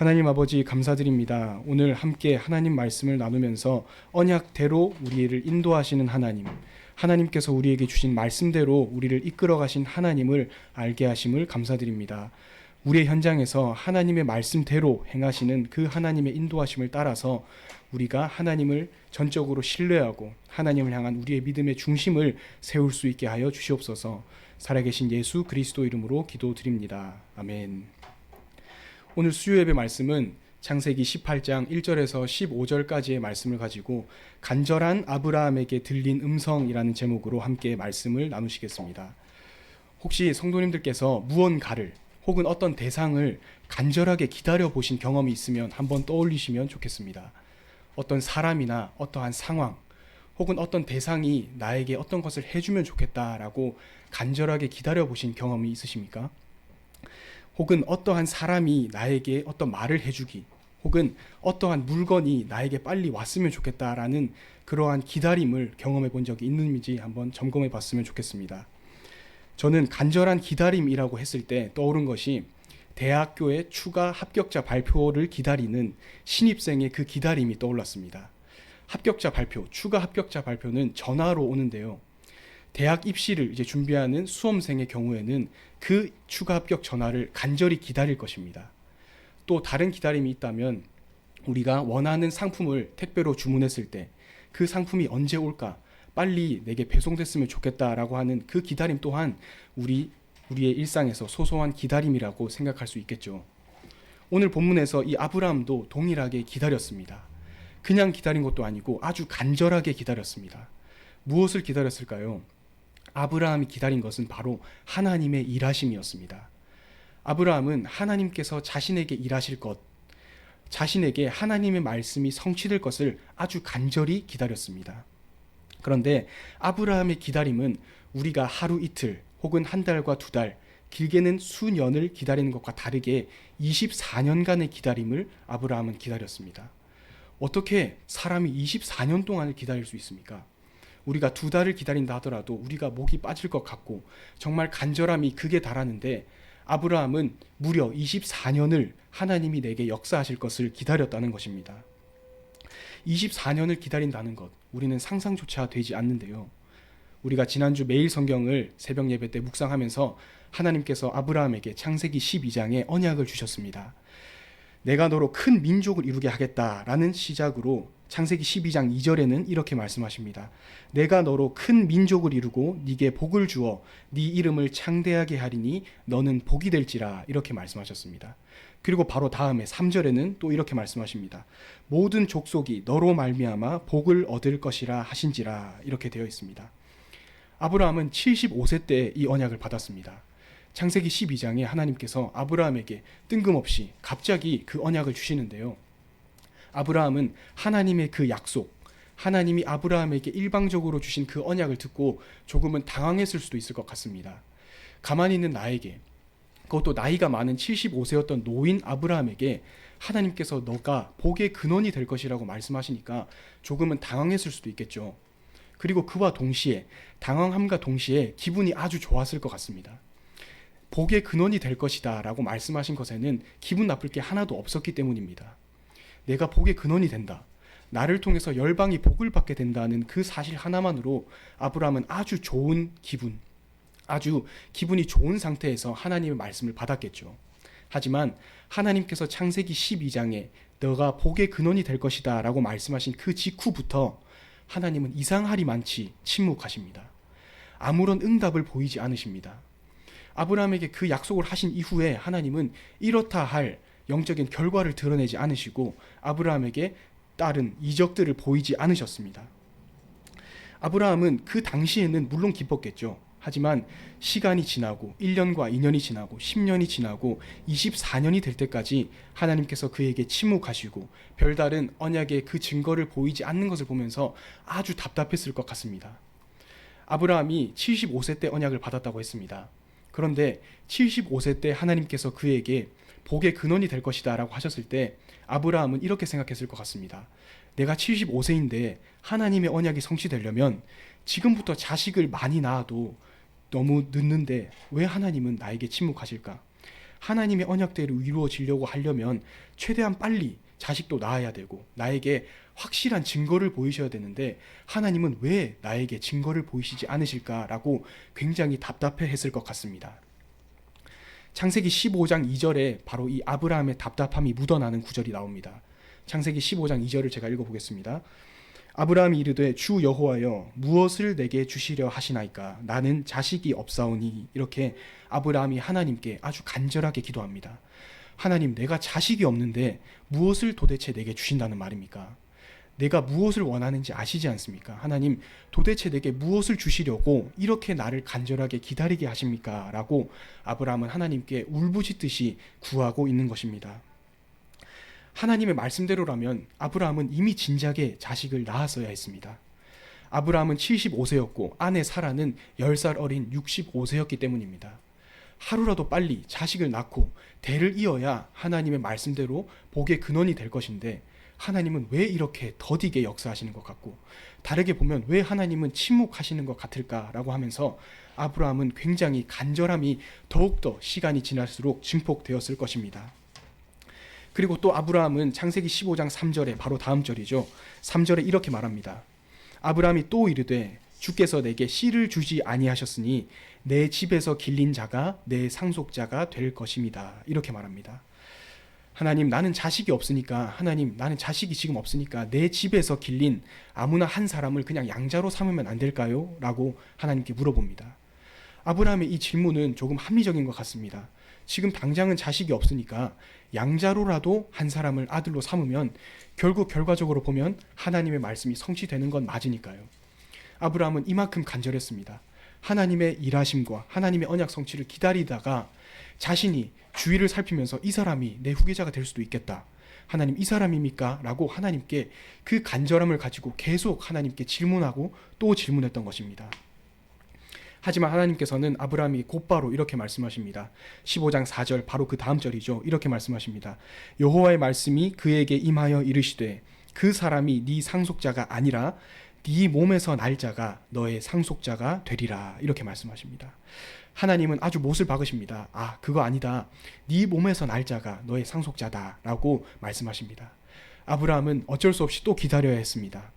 하나님 아버지 감사드립니다. 오늘 함께 하나님 말씀을 나누면서 언약대로 우리를 인도하시는 하나님, 하나님께서 우리에게 주신 말씀대로 우리를 이끌어 가신 하나님을 알게 하심을 감사드립니다. 우리의 현장에서 하나님의 말씀대로 행하시는 그 하나님의 인도하심을 따라서 우리가 하나님을 전적으로 신뢰하고 하나님을 향한 우리의 믿음의 중심을 세울 수 있게 하여 주시옵소서. 살아계신 예수 그리스도 이름으로 기도드립니다. 아멘. 오늘 수요 예배 말씀은 창세기 18장 1절에서 15절까지의 말씀을 가지고 간절한 아브라함에게 들린 음성이라는 제목으로 함께 말씀을 나누시겠습니다. 혹시 성도님들께서 무언가를 혹은 어떤 대상을 간절하게 기다려 보신 경험이 있으면 한번 떠올리시면 좋겠습니다. 어떤 사람이나 어떠한 상황 혹은 어떤 대상이 나에게 어떤 것을 해주면 좋겠다라고 간절하게 기다려 보신 경험이 있으십니까? 혹은 어떠한 사람이 나에게 어떤 말을 해주기, 혹은 어떠한 물건이 나에게 빨리 왔으면 좋겠다라는 그러한 기다림을 경험해 본 적이 있는지 한번 점검해 봤으면 좋겠습니다. 저는 간절한 기다림이라고 했을 때 떠오른 것이 대학교의 추가 합격자 발표를 기다리는 신입생의 그 기다림이 떠올랐습니다. 합격자 발표, 추가 합격자 발표는 전화로 오는데요. 대학 입시를 이제 준비하는 수험생의 경우에는 그 추가 합격 전화를 간절히 기다릴 것입니다. 또 다른 기다림이 있다면 우리가 원하는 상품을 택배로 주문했을 때 그 상품이 언제 올까? 빨리 내게 배송됐으면 좋겠다라고 하는 그 기다림 또한 우리의 일상에서 소소한 기다림이라고 생각할 수 있겠죠. 오늘 본문에서 이 아브라함도 동일하게 기다렸습니다. 그냥 기다린 것도 아니고 아주 간절하게 기다렸습니다. 무엇을 기다렸을까요? 아브라함이 기다린 것은 바로 하나님의 일하심이었습니다. 아브라함은 하나님께서 자신에게 일하실 것, 자신에게 하나님의 말씀이 성취될 것을 아주 간절히 기다렸습니다. 그런데 아브라함의 기다림은 우리가 하루 이틀 혹은 한 달과 두 달, 길게는 수년을 기다리는 것과 다르게 24년간의 기다림을 아브라함은 기다렸습니다. 어떻게 사람이 24년 동안을 기다릴 수 있습니까? 우리가 두 달을 기다린다 하더라도 우리가 목이 빠질 것 같고 정말 간절함이 극에 달하는데 아브라함은 무려 24년을 하나님이 내게 역사하실 것을 기다렸다는 것입니다. 24년을 기다린다는 것, 우리는 상상조차 되지 않는데요. 우리가 지난주 매일 성경을 새벽 예배 때 묵상하면서 하나님께서 아브라함에게 창세기 12장에 언약을 주셨습니다. 내가 너로 큰 민족을 이루게 하겠다라는 시작으로 창세기 12장 2절에는 이렇게 말씀하십니다. 내가 너로 큰 민족을 이루고 네게 복을 주어 네 이름을 창대하게 하리니 너는 복이 될지라, 이렇게 말씀하셨습니다. 그리고 바로 다음에 3절에는 또 이렇게 말씀하십니다. 모든 족속이 너로 말미암아 복을 얻을 것이라 하신지라, 이렇게 되어 있습니다. 아브라함은 75세 때 이 언약을 받았습니다. 창세기 12장에 하나님께서 아브라함에게 뜬금없이 갑자기 그 언약을 주시는데요. 아브라함은 하나님의 그 약속, 하나님이 아브라함에게 일방적으로 주신 그 언약을 듣고 조금은 당황했을 수도 있을 것 같습니다. 가만히 있는 나에게, 그것도 나이가 많은 75세였던 노인 아브라함에게 하나님께서 너가 복의 근원이 될 것이라고 말씀하시니까 조금은 당황했을 수도 있겠죠. 그리고 그와 동시에, 당황함과 동시에 기분이 아주 좋았을 것 같습니다. 복의 근원이 될 것이다 라고 말씀하신 것에는 기분 나쁠 게 하나도 없었기 때문입니다. 내가 복의 근원이 된다, 나를 통해서 열방이 복을 받게 된다는 그 사실 하나만으로 아브라함은 아주 좋은 기분, 아주 기분이 좋은 상태에서 하나님의 말씀을 받았겠죠. 하지만 하나님께서 창세기 12장에 너가 복의 근원이 될 것이다 라고 말씀하신 그 직후부터 하나님은 이상하리만치 침묵하십니다. 아무런 응답을 보이지 않으십니다. 아브라함에게 그 약속을 하신 이후에 하나님은 이렇다 할 영적인 결과를 드러내지 않으시고 아브라함에게 따른 이적들을 보이지 않으셨습니다. 아브라함은 그 당시에는 물론 기뻤겠죠. 하지만 시간이 지나고 1년과 2년이 지나고 10년이 지나고 24년이 될 때까지 하나님께서 그에게 침묵하시고 별다른 언약의 그 증거를 보이지 않는 것을 보면서 아주 답답했을 것 같습니다. 아브라함이 75세 때 언약을 받았다고 했습니다. 그런데 75세 때 하나님께서 그에게 복의 근원이 될 것이다 라고 하셨을 때 아브라함은 이렇게 생각했을 것 같습니다. 내가 75세인데 하나님의 언약이 성취되려면 지금부터 자식을 많이 낳아도 너무 늦는데 왜 하나님은 나에게 침묵하실까? 하나님의 언약대로 이루어지려고 하려면 최대한 빨리 자식도 낳아야 되고 나에게 확실한 증거를 보이셔야 되는데 하나님은 왜 나에게 증거를 보이시지 않으실까라고 굉장히 답답해했을 것 같습니다. 창세기 15장 2절에 바로 이 아브라함의 답답함이 묻어나는 구절이 나옵니다. 창세기 15장 2절을 제가 읽어보겠습니다. 아브라함이 이르되 주 여호와여 무엇을 내게 주시려 하시나이까 나는 자식이 없사오니. 이렇게 아브라함이 하나님께 아주 간절하게 기도합니다. 하나님, 내가 자식이 없는데 무엇을 도대체 내게 주신다는 말입니까? 내가 무엇을 원하는지 아시지 않습니까? 하나님, 도대체 내게 무엇을 주시려고 이렇게 나를 간절하게 기다리게 하십니까? 라고 아브라함은 하나님께 울부짖듯이 구하고 있는 것입니다. 하나님의 말씀대로라면 아브라함은 이미 진작에 자식을 낳았어야 했습니다. 아브라함은 75세였고 아내 사라는 10살 어린 65세였기 때문입니다. 하루라도 빨리 자식을 낳고 대를 이어야 하나님의 말씀대로 복의 근원이 될 것인데 하나님은 왜 이렇게 더디게 역사하시는 것 같고 다르게 보면 왜 하나님은 침묵하시는 것 같을까라고 하면서 아브라함은 굉장히 간절함이 더욱더 시간이 지날수록 증폭되었을 것입니다. 그리고 또 아브라함은 창세기 15장 3절에 바로 다음 절이죠. 3절에 이렇게 말합니다. 아브라함이 또 이르되 주께서 내게 씨를 주지 아니하셨으니 내 집에서 길린 자가 내 상속자가 될 것입니다. 이렇게 말합니다. 하나님, 나는 자식이 없으니까, 하나님, 나는 자식이 지금 없으니까 내 집에서 길린 아무나 한 사람을 그냥 양자로 삼으면 안 될까요? 라고 하나님께 물어봅니다. 아브라함의 이 질문은 조금 합리적인 것 같습니다. 지금 당장은 자식이 없으니까 양자로라도 한 사람을 아들로 삼으면 결국 결과적으로 보면 하나님의 말씀이 성취되는 건 맞으니까요. 아브라함은 이만큼 간절했습니다. 하나님의 일하심과 하나님의 언약 성취를 기다리다가 자신이 주위를 살피면서 이 사람이 내 후계자가 될 수도 있겠다. 하나님, 이 사람입니까? 라고 하나님께 그 간절함을 가지고 계속 하나님께 질문하고 또 질문했던 것입니다. 하지만 하나님께서는 아브라함이 곧바로 이렇게 말씀하십니다. 15장 4절 바로 그 다음 절이죠. 이렇게 말씀하십니다. 여호와의 말씀이 그에게 임하여 이르시되 그 사람이 네 상속자가 아니라 네 몸에서 날 자가 너의 상속자가 되리라. 이렇게 말씀하십니다. 하나님은 아주 못을 박으십니다. 아, 그거 아니다. 네 몸에서 날 자가 너의 상속자다. 라고 말씀하십니다. 아브라함은 어쩔 수 없이 또 기다려야 했습니다.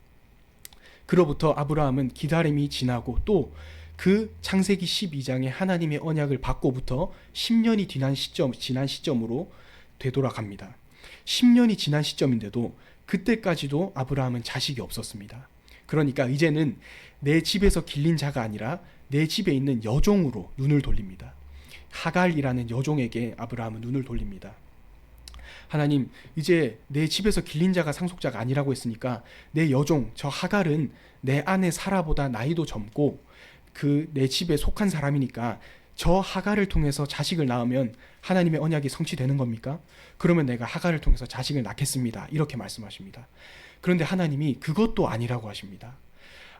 그로부터 아브라함은 기다림이 지나고 또 그 창세기 12장의 하나님의 언약을 받고부터 10년이 지난 시점으로 되돌아갑니다. 10년이 지난 시점인데도 그때까지도 아브라함은 자식이 없었습니다. 그러니까 이제는 내 집에서 길린 자가 아니라 내 집에 있는 여종으로 눈을 돌립니다. 하갈이라는 여종에게 아브라함은 눈을 돌립니다. 하나님, 이제 내 집에서 길린 자가 상속자가 아니라고 했으니까 내 여종, 저 하갈은 내 아내 사라보다 나이도 젊고 그 내 집에 속한 사람이니까 저 하갈을 통해서 자식을 낳으면 하나님의 언약이 성취되는 겁니까? 그러면 내가 하갈을 통해서 자식을 낳겠습니다. 이렇게 말씀하십니다. 그런데 하나님이 그것도 아니라고 하십니다.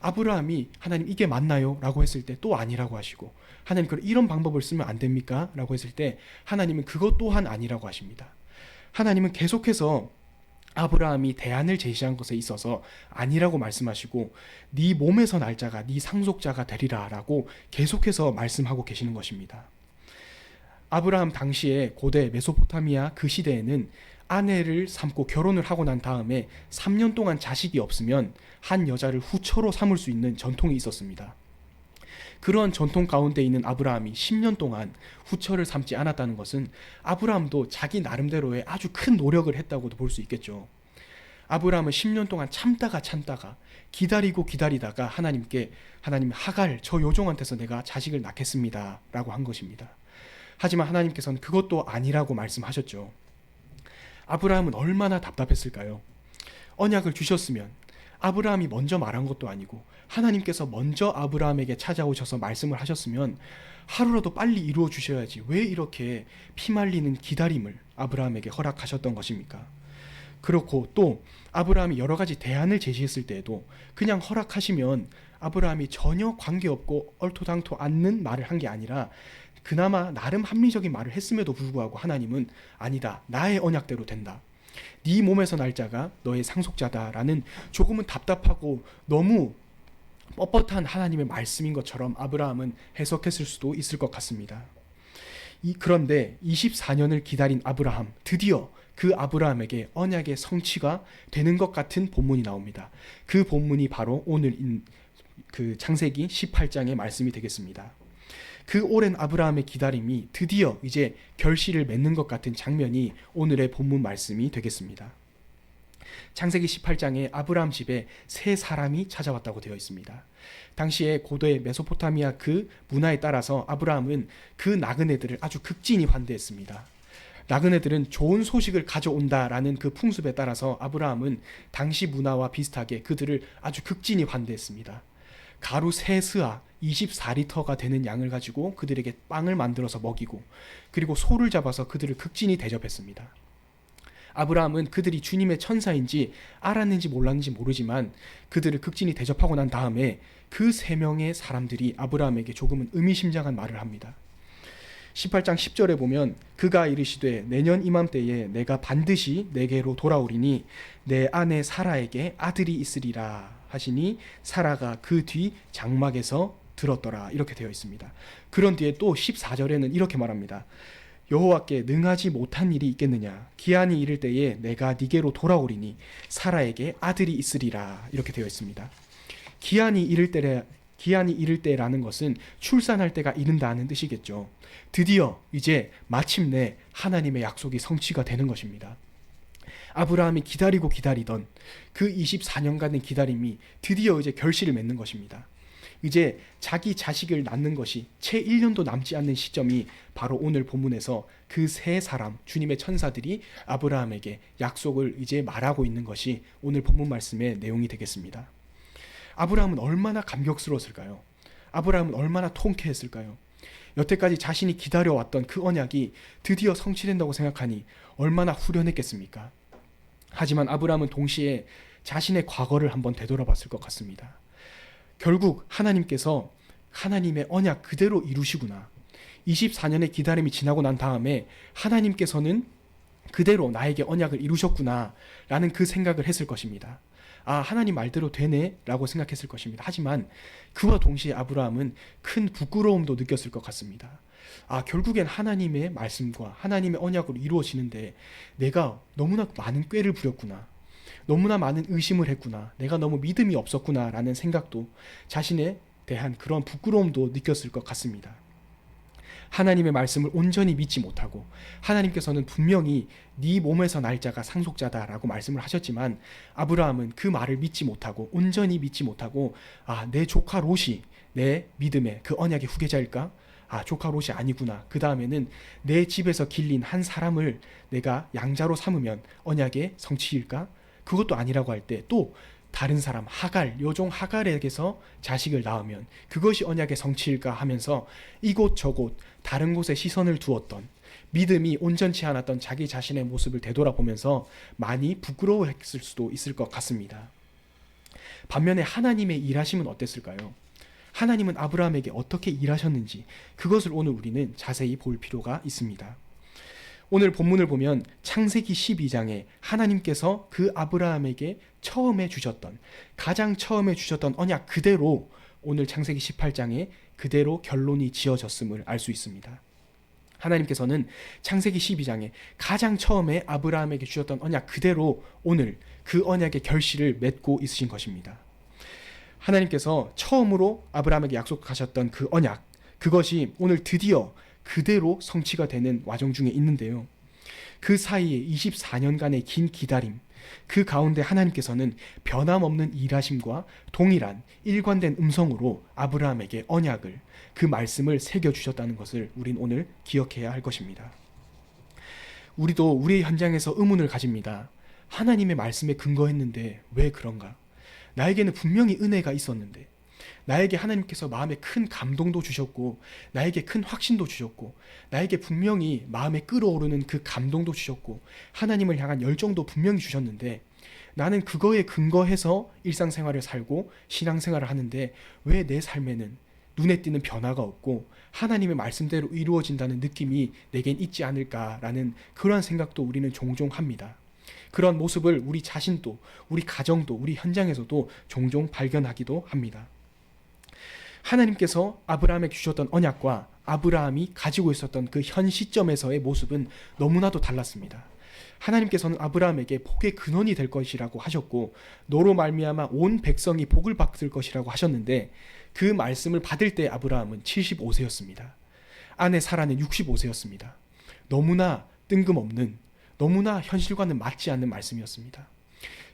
아브라함이 하나님 이게 맞나요? 라고 했을 때 또 아니라고 하시고 하나님 이런 방법을 쓰면 안 됩니까? 라고 했을 때 하나님은 그것 또한 아니라고 하십니다. 하나님은 계속해서 아브라함이 대안을 제시한 것에 있어서 아니라고 말씀하시고 네 몸에서 날 자가 네 상속자가 되리라 라고 계속해서 말씀하고 계시는 것입니다. 아브라함 당시에 고대 메소포타미아 그 시대에는 아내를 삼고 결혼을 하고 난 다음에 3년 동안 자식이 없으면 한 여자를 후처로 삼을 수 있는 전통이 있었습니다. 그러한 전통 가운데 있는 아브라함이 10년 동안 후처를 삼지 않았다는 것은 아브라함도 자기 나름대로의 아주 큰 노력을 했다고도 볼 수 있겠죠. 아브라함은 10년 동안 참다가 기다리고 기다리다가 하나님께 하나님 하갈 저 요종한테서 내가 자식을 낳겠습니다 라고 한 것입니다. 하지만 하나님께서는 그것도 아니라고 말씀하셨죠. 아브라함은 얼마나 답답했을까요? 언약을 주셨으면 아브라함이 먼저 말한 것도 아니고 하나님께서 먼저 아브라함에게 찾아오셔서 말씀을 하셨으면 하루라도 빨리 이루어 주셔야지 왜 이렇게 피말리는 기다림을 아브라함에게 허락하셨던 것입니까? 그렇고 또 아브라함이 여러 가지 대안을 제시했을 때에도 그냥 허락하시면 아브라함이 전혀 관계없고 얼토당토 않는 말을 한 게 아니라 그나마 나름 합리적인 말을 했음에도 불구하고 하나님은 아니다, 나의 언약대로 된다, 네 몸에서 날 자가 너의 상속자다라는 조금은 답답하고 너무 뻣뻣한 하나님의 말씀인 것처럼 아브라함은 해석했을 수도 있을 것 같습니다. 그런데 24년을 기다린 아브라함, 드디어 그 아브라함에게 언약의 성취가 되는 것 같은 본문이 나옵니다. 그 본문이 바로 오늘 그 창세기 18장의 말씀이 되겠습니다. 그 오랜 아브라함의 기다림이 드디어 이제 결실을 맺는 것 같은 장면이 오늘의 본문 말씀이 되겠습니다. 창세기 18장에 아브라함 집에 세 사람이 찾아왔다고 되어 있습니다. 당시에 고대 메소포타미아 그 문화에 따라서 아브라함은 그 나그네들을 아주 극진히 환대했습니다. 나그네들은 좋은 소식을 가져온다라는 그 풍습에 따라서 아브라함은 당시 문화와 비슷하게 그들을 아주 극진히 환대했습니다. 가루 3스아 24리터가 되는 양을 가지고 그들에게 빵을 만들어서 먹이고, 그리고 소를 잡아서 그들을 극진히 대접했습니다. 아브라함은 그들이 주님의 천사인지 알았는지 몰랐는지 모르지만 그들을 극진히 대접하고 난 다음에 그 3명의 사람들이 아브라함에게 조금은 의미심장한 말을 합니다. 18장 10절에 보면 그가 이르시되 내년 이맘때에 내가 반드시 내게로 돌아오리니 내 아내 사라에게 아들이 있으리라 하시니 사라가 그 뒤 장막에서 들었더라, 이렇게 되어 있습니다. 그런 뒤에 또 14절에는 이렇게 말합니다. 여호와께 능하지 못한 일이 있겠느냐, 기한이 이를 때에 내가 네게로 돌아오리니 사라에게 아들이 있으리라, 이렇게 되어 있습니다. 기한이 이를 때라는 것은 출산할 때가 이른다는 뜻이겠죠. 드디어 이제 마침내 하나님의 약속이 성취가 되는 것입니다. 아브라함이 기다리고 기다리던 그 24년간의 기다림이 드디어 이제 결실을 맺는 것입니다. 이제 자기 자식을 낳는 것이 채 1년도 남지 않는 시점이 바로 오늘 본문에서 그 세 사람, 주님의 천사들이 아브라함에게 약속을 이제 말하고 있는 것이 오늘 본문 말씀의 내용이 되겠습니다. 아브라함은 얼마나 감격스러웠을까요? 아브라함은 얼마나 통쾌했을까요? 여태까지 자신이 기다려왔던 그 언약이 드디어 성취된다고 생각하니 얼마나 후련했겠습니까? 하지만 아브라함은 동시에 자신의 과거를 한번 되돌아봤을 것 같습니다. 결국 하나님께서 하나님의 언약 그대로 이루시구나. 24년의 기다림이 지나고 난 다음에 하나님께서는 그대로 나에게 언약을 이루셨구나 라는 그 생각을 했을 것입니다. 아, 하나님 말대로 되네 라고 생각했을 것입니다. 하지만 그와 동시에 아브라함은 큰 부끄러움도 느꼈을 것 같습니다. 아, 결국엔 하나님의 말씀과 하나님의 언약으로 이루어지는데 내가 너무나 많은 꾀를 부렸구나, 너무나 많은 의심을 했구나, 내가 너무 믿음이 없었구나 라는 생각도, 자신에 대한 그런 부끄러움도 느꼈을 것 같습니다. 하나님의 말씀을 온전히 믿지 못하고, 하나님께서는 분명히 네 몸에서 날 자가 상속자다라고 말씀을 하셨지만 아브라함은 그 말을 믿지 못하고, 온전히 믿지 못하고, 아, 내 조카 롯이 내 믿음의 그 언약의 후계자일까? 아, 조카 롯이 아니구나. 그 다음에는 내 집에서 길린 한 사람을 내가 양자로 삼으면 언약의 성취일까? 그것도 아니라고 할 때 또 다른 사람, 하갈, 여종 하갈에게서 자식을 낳으면 그것이 언약의 성취일까 하면서 이곳저곳 다른 곳에 시선을 두었던, 믿음이 온전치 않았던 자기 자신의 모습을 되돌아보면서 많이 부끄러워했을 수도 있을 것 같습니다. 반면에 하나님의 일하심은 어땠을까요? 하나님은 아브라함에게 어떻게 일하셨는지 그것을 오늘 우리는 자세히 볼 필요가 있습니다. 오늘 본문을 보면 창세기 12장에 하나님께서 그 아브라함에게 가장 처음에 주셨던 언약 그대로 오늘 창세기 18장에 그대로 결론이 지어졌음을 알 수 있습니다. 하나님께서는 창세기 12장에 가장 처음에 아브라함에게 주셨던 언약 그대로 오늘 그 언약의 결실을 맺고 있으신 것입니다. 하나님께서 처음으로 아브라함에게 약속하셨던 그 언약, 그것이 오늘 드디어 그대로 성취가 되는 과정 중에 있는데요. 그 사이에 24년간의 긴 기다림, 그 가운데 하나님께서는 변함없는 일하심과 동일한 일관된 음성으로 아브라함에게 언약을, 그 말씀을 새겨주셨다는 것을 우린 오늘 기억해야 할 것입니다. 우리도 우리의 현장에서 의문을 가집니다. 하나님의 말씀에 근거했는데 왜 그런가? 나에게는 분명히 은혜가 있었는데, 나에게 하나님께서 마음에 큰 감동도 주셨고, 나에게 큰 확신도 주셨고, 나에게 분명히 마음에 끓어오르는 그 감동도 주셨고, 하나님을 향한 열정도 분명히 주셨는데, 나는 그거에 근거해서 일상생활을 살고 신앙생활을 하는데 왜 내 삶에는 눈에 띄는 변화가 없고 하나님의 말씀대로 이루어진다는 느낌이 내겐 있지 않을까라는 그러한 생각도 우리는 종종 합니다. 그런 모습을 우리 자신도, 우리 가정도, 우리 현장에서도 종종 발견하기도 합니다. 하나님께서 아브라함에게 주셨던 언약과 아브라함이 가지고 있었던 그 현 시점에서의 모습은 너무나도 달랐습니다. 하나님께서는 아브라함에게 복의 근원이 될 것이라고 하셨고 너로 말미암아 온 백성이 복을 받을 것이라고 하셨는데 그 말씀을 받을 때 아브라함은 75세였습니다. 아내 사라는 65세였습니다. 너무나 뜬금없는, 너무나 현실과는 맞지 않는 말씀이었습니다.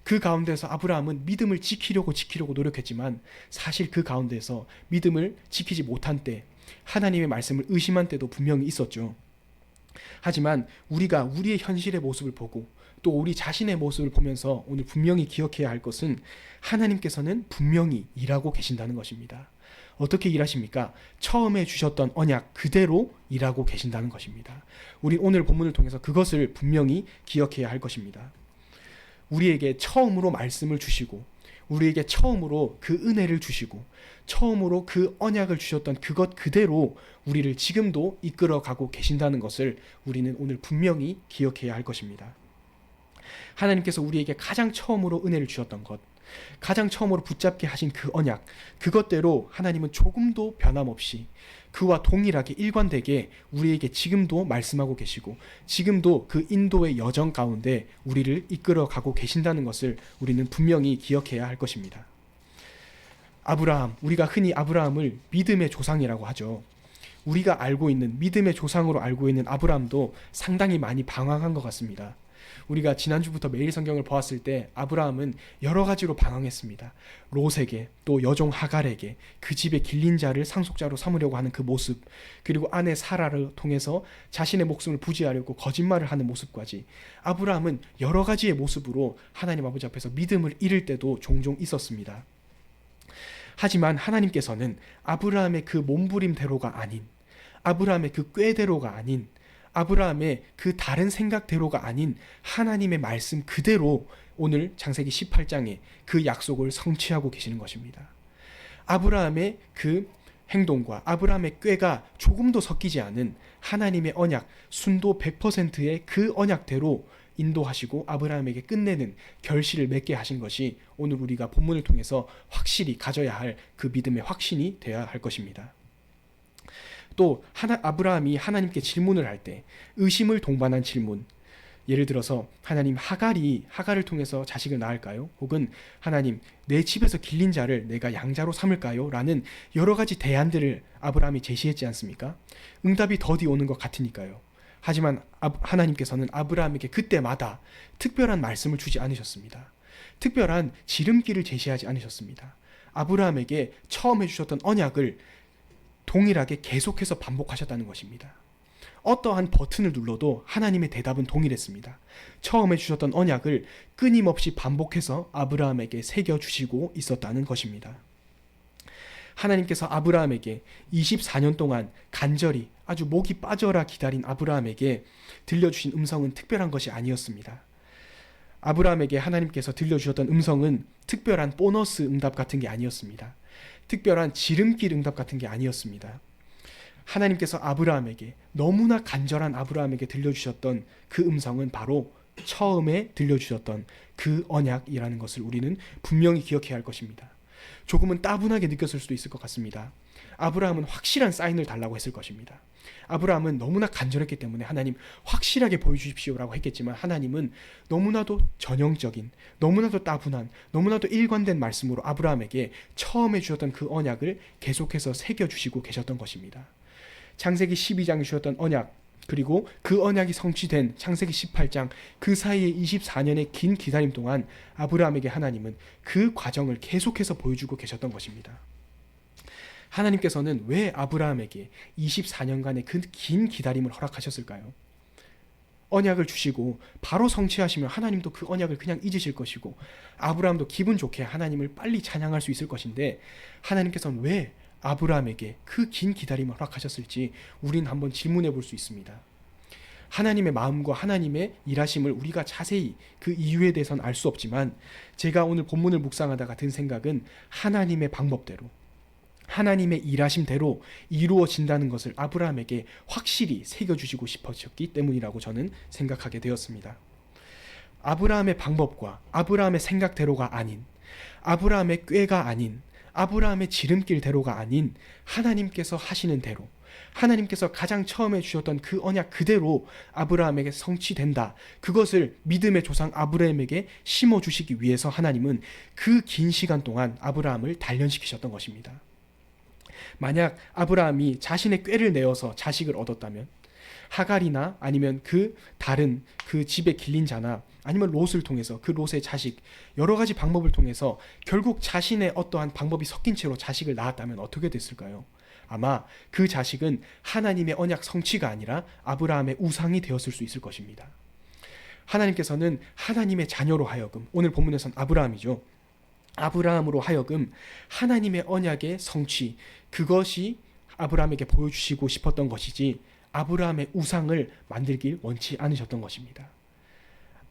그 가운데서 아브라함은 믿음을 지키려고 노력했지만 사실 그 가운데서 믿음을 지키지 못한 때, 하나님의 말씀을 의심한 때도 분명히 있었죠. 하지만 우리가 우리의 현실의 모습을 보고 또 우리 자신의 모습을 보면서 오늘 분명히 기억해야 할 것은 하나님께서는 분명히 일하고 계신다는 것입니다. 어떻게 일하십니까? 처음에 주셨던 언약 그대로 일하고 계신다는 것입니다. 우리 오늘 본문을 통해서 그것을 분명히 기억해야 할 것입니다. 우리에게 처음으로 말씀을 주시고 우리에게 처음으로 그 은혜를 주시고 처음으로 그 언약을 주셨던 그것 그대로 우리를 지금도 이끌어가고 계신다는 것을 우리는 오늘 분명히 기억해야 할 것입니다. 하나님께서 우리에게 가장 처음으로 은혜를 주셨던 것, 가장 처음으로 붙잡게 하신 그 언약, 그것대로 하나님은 조금도 변함없이 그와 동일하게 일관되게 우리에게 지금도 말씀하고 계시고 지금도 그 인도의 여정 가운데 우리를 이끌어가고 계신다는 것을 우리는 분명히 기억해야 할 것입니다. 아브라함, 우리가 흔히 아브라함을 믿음의 조상이라고 하죠. 우리가 알고 있는, 믿음의 조상으로 알고 있는 아브라함도 상당히 많이 방황한 것 같습니다. 우리가 지난주부터 매일 성경을 보았을 때 아브라함은 여러 가지로 방황했습니다. 롯에게, 또 여종 하갈에게 그 집에 길린 자를 상속자로 삼으려고 하는 그 모습, 그리고 아내 사라를 통해서 자신의 목숨을 부지하려고 거짓말을 하는 모습까지 아브라함은 여러 가지의 모습으로 하나님 아버지 앞에서 믿음을 잃을 때도 종종 있었습니다. 하지만 하나님께서는 아브라함의 그 몸부림대로가 아닌, 아브라함의 그 꾀대로가 아닌, 아브라함의 그 다른 생각대로가 아닌 하나님의 말씀 그대로 오늘 창세기 18장에 그 약속을 성취하고 계시는 것입니다. 아브라함의 그 행동과 아브라함의 꾀가 조금도 섞이지 않은 하나님의 언약, 순도 100%의 그 언약대로 인도하시고 아브라함에게 끝내는 결실을 맺게 하신 것이 오늘 우리가 본문을 통해서 확실히 가져야 할 그 믿음의 확신이 되어야 할 것입니다. 또 아브라함이 하나님께 질문을 할 때 의심을 동반한 질문, 예를 들어서 하나님, 하갈을 통해서 자식을 낳을까요? 혹은 하나님, 내 집에서 길린 자를 내가 양자로 삼을까요? 라는 여러 가지 대안들을 아브라함이 제시했지 않습니까? 응답이 더디 오는 것 같으니까요. 하지만 하나님께서는 아브라함에게 그때마다 특별한 말씀을 주지 않으셨습니다. 특별한 지름길을 제시하지 않으셨습니다. 아브라함에게 처음에 주셨던 언약을 동일하게 계속해서 반복하셨다는 것입니다. 어떠한 버튼을 눌러도 하나님의 대답은 동일했습니다. 처음에 주셨던 언약을 끊임없이 반복해서 아브라함에게 새겨주시고 있었다는 것입니다. 하나님께서 아브라함에게 24년 동안 간절히 아주 목이 빠져라 기다린 아브라함에게 들려주신 음성은 특별한 것이 아니었습니다. 아브라함에게 하나님께서 들려주셨던 음성은 특별한 보너스 응답 같은 게 아니었습니다. 특별한 지름길 응답 같은 게 아니었습니다. 하나님께서 아브라함에게, 너무나 간절한 아브라함에게 들려주셨던 그 음성은 바로 처음에 들려주셨던 그 언약이라는 것을 우리는 분명히 기억해야 할 것입니다. 조금은 따분하게 느꼈을 수도 있을 것 같습니다. 아브라함은 확실한 사인을 달라고 했을 것입니다. 아브라함은 너무나 간절했기 때문에 하나님 확실하게 보여주십시오라고 했겠지만 하나님은 너무나도 전형적인, 너무나도 따분한, 너무나도 일관된 말씀으로 아브라함에게 처음에 주셨던 그 언약을 계속해서 새겨주시고 계셨던 것입니다. 창세기 12장에 주셨던 언약, 그리고 그 언약이 성취된 창세기 18장, 그 사이에 24년의 긴 기다림 동안 아브라함에게 하나님은 그 과정을 계속해서 보여주고 계셨던 것입니다. 하나님께서는 왜 아브라함에게 24년간의 그 긴 기다림을 허락하셨을까요? 언약을 주시고 바로 성취하시면 하나님도 그 언약을 그냥 잊으실 것이고 아브라함도 기분 좋게 하나님을 빨리 찬양할 수 있을 것인데 하나님께서는 왜 아브라함에게 그 긴 기다림을 허락하셨을지 우린 한번 질문해 볼 수 있습니다. 하나님의 마음과 하나님의 일하심을 우리가 자세히 그 이유에 대해서는 알 수 없지만 제가 오늘 본문을 묵상하다가 든 생각은 하나님의 방법대로, 하나님의 일하심대로 이루어진다는 것을 아브라함에게 확실히 새겨주시고 싶으셨기 때문이라고 저는 생각하게 되었습니다. 아브라함의 방법과 아브라함의 생각대로가 아닌, 아브라함의 꾀가 아닌, 아브라함의 지름길대로가 아닌 하나님께서 하시는 대로, 하나님께서 가장 처음에 주셨던 그 언약 그대로 아브라함에게 성취된다. 그것을 믿음의 조상 아브라함에게 심어주시기 위해서 하나님은 그 긴 시간 동안 아브라함을 단련시키셨던 것입니다. 만약 아브라함이 자신의 꾀를 내어서 자식을 얻었다면, 하갈이나 아니면 그 다른 그 집에 길린 자나 아니면 롯을 통해서, 그 롯의 자식, 여러 가지 방법을 통해서 결국 자신의 어떠한 방법이 섞인 채로 자식을 낳았다면 어떻게 됐을까요? 아마 그 자식은 하나님의 언약 성취가 아니라 아브라함의 우상이 되었을 수 있을 것입니다. 하나님께서는 하나님의 자녀로 하여금, 오늘 본문에서는 아브라함이죠, 아브라함으로 하여금 하나님의 언약의 성취, 그것이 아브라함에게 보여주시고 싶었던 것이지 아브라함의 우상을 만들길 원치 않으셨던 것입니다.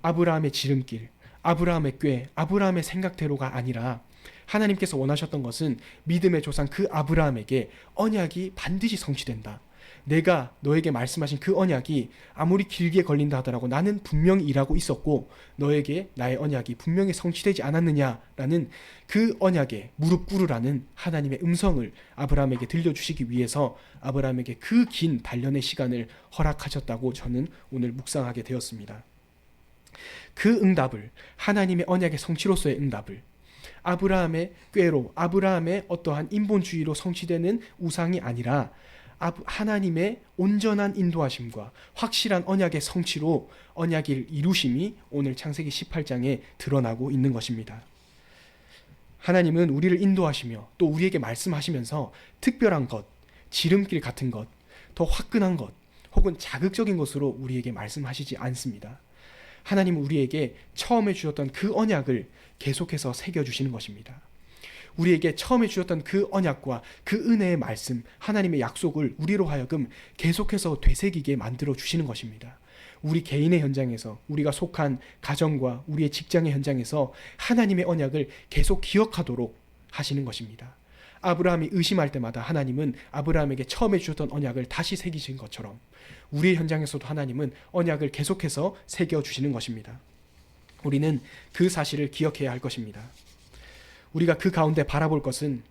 아브라함의 지름길, 아브라함의 꾀, 아브라함의 생각대로가 아니라 하나님께서 원하셨던 것은 믿음의 조상 그 아브라함에게 언약이 반드시 성취된다. 내가 너에게 말씀하신 그 언약이 아무리 길게 걸린다 하더라도 나는 분명히 일하고 있었고 너에게 나의 언약이 분명히 성취되지 않았느냐라는 그 언약에 무릎 꿇으라는 하나님의 음성을 아브라함에게 들려주시기 위해서 아브라함에게 그 긴 단련의 시간을 허락하셨다고 저는 오늘 묵상하게 되었습니다. 그 응답을, 하나님의 언약의 성취로서의 응답을 아브라함의 꾀로, 아브라함의 어떠한 인본주의로 성취되는 우상이 아니라 하나님의 온전한 인도하심과 확실한 언약의 성취로 언약을 이루심이 오늘 창세기 18장에 드러나고 있는 것입니다. 하나님은 우리를 인도하시며 또 우리에게 말씀하시면서 특별한 것, 지름길 같은 것, 더 화끈한 것, 혹은 자극적인 것으로 우리에게 말씀하시지 않습니다. 하나님은 우리에게 처음에 주셨던 그 언약을 계속해서 새겨주시는 것입니다. 우리에게 처음에 주셨던 그 언약과 그 은혜의 말씀, 하나님의 약속을 우리로 하여금 계속해서 되새기게 만들어 주시는 것입니다. 우리 개인의 현장에서, 우리가 속한 가정과 우리의 직장의 현장에서 하나님의 언약을 계속 기억하도록 하시는 것입니다. 아브라함이 의심할 때마다 하나님은 아브라함에게 처음에 주셨던 언약을 다시 새기신 것처럼 우리의 현장에서도 하나님은 언약을 계속해서 새겨주시는 것입니다. 우리는 그 사실을 기억해야 할 것입니다. 우리가 그 가운데 바라볼 것은,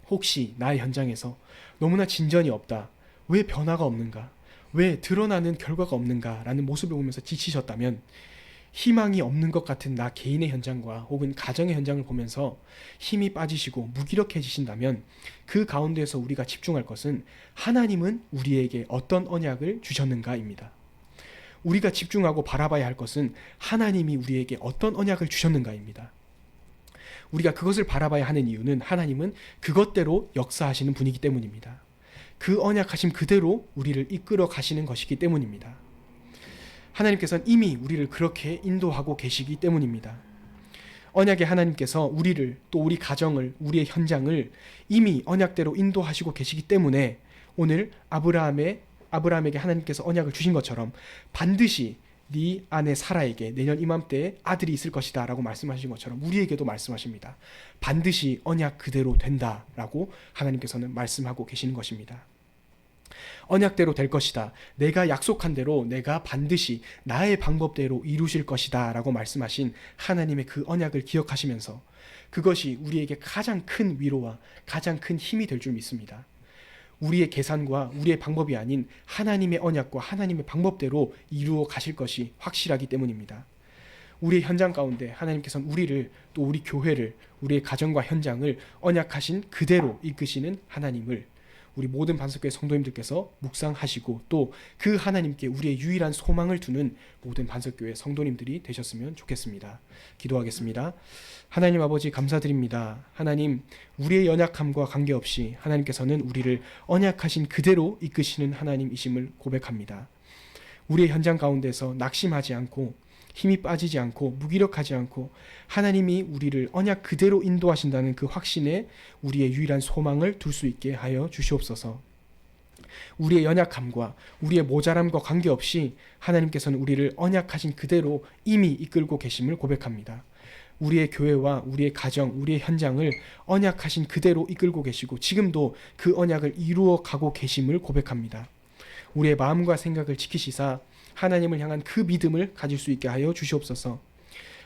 혹시 나의 현장에서 너무나 진전이 없다, 왜 변화가 없는가, 왜 드러나는 결과가 없는가 라는 모습을 보면서 지치셨다면, 희망이 없는 것 같은 나 개인의 현장과 혹은 가정의 현장을 보면서 힘이 빠지시고 무기력해지신다면, 그 가운데에서 우리가 집중할 것은 하나님은 우리에게 어떤 언약을 주셨는가입니다. 우리가 집중하고 바라봐야 할 것은 하나님이 우리에게 어떤 언약을 주셨는가입니다. 우리가 그것을 바라봐야 하는 이유는 하나님은 그것대로 역사하시는 분이기 때문입니다. 그 언약하심 그대로 우리를 이끌어 가시는 것이기 때문입니다. 하나님께서는 이미 우리를 그렇게 인도하고 계시기 때문입니다. 언약의 하나님께서 우리를, 또 우리 가정을, 우리의 현장을 이미 언약대로 인도하시고 계시기 때문에 오늘 아브라함에게 하나님께서 언약을 주신 것처럼 반드시 네 아내 사라에게 내년 이맘때에 아들이 있을 것이다 라고 말씀하신 것처럼 우리에게도 말씀하십니다. 반드시 언약 그대로 된다 라고 하나님께서는 말씀하고 계시는 것입니다. 언약대로 될 것이다, 내가 약속한 대로 내가 반드시 나의 방법대로 이루실 것이다 라고 말씀하신 하나님의 그 언약을 기억하시면서 그것이 우리에게 가장 큰 위로와 가장 큰 힘이 될 줄 믿습니다. 우리의 계산과 우리의 방법이 아닌 하나님의 언약과 하나님의 방법대로 이루어 가실 것이 확실하기 때문입니다. 우리의 현장 가운데 하나님께서는 우리를, 또 우리 교회를, 우리의 가정과 현장을 언약하신 그대로 이끄시는 하나님을 우리 모든 반석교회 성도님들께서 묵상하시고 또 그 하나님께 우리의 유일한 소망을 두는 모든 반석교회 성도님들이 되셨으면 좋겠습니다. 기도하겠습니다. 하나님 아버지 감사드립니다. 하나님, 우리의 연약함과 관계없이 하나님께서는 우리를 언약하신 그대로 이끄시는 하나님이심을 고백합니다. 우리의 현장 가운데서 낙심하지 않고 힘이 빠지지 않고 무기력하지 않고 하나님이 우리를 언약 그대로 인도하신다는 그 확신에 우리의 유일한 소망을 둘 수 있게 하여 주시옵소서. 우리의 연약함과 우리의 모자람과 관계없이 하나님께서는 우리를 언약하신 그대로 이미 이끌고 계심을 고백합니다. 우리의 교회와 우리의 가정, 우리의 현장을 언약하신 그대로 이끌고 계시고 지금도 그 언약을 이루어 가고 계심을 고백합니다. 우리의 마음과 생각을 지키시사 하나님을 향한 그 믿음을 가질 수 있게 하여 주시옵소서.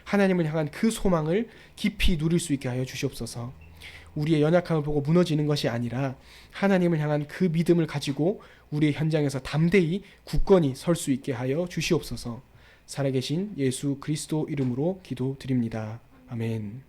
하나님을 향한 그 소망을 깊이 누릴 수 있게 하여 주시옵소서. 우리의 연약함을 보고 무너지는 것이 아니라 하나님을 향한 그 믿음을 가지고 우리의 현장에서 담대히 굳건히 설 수 있게 하여 주시옵소서. 살아계신 예수 그리스도 이름으로 기도드립니다. 아멘.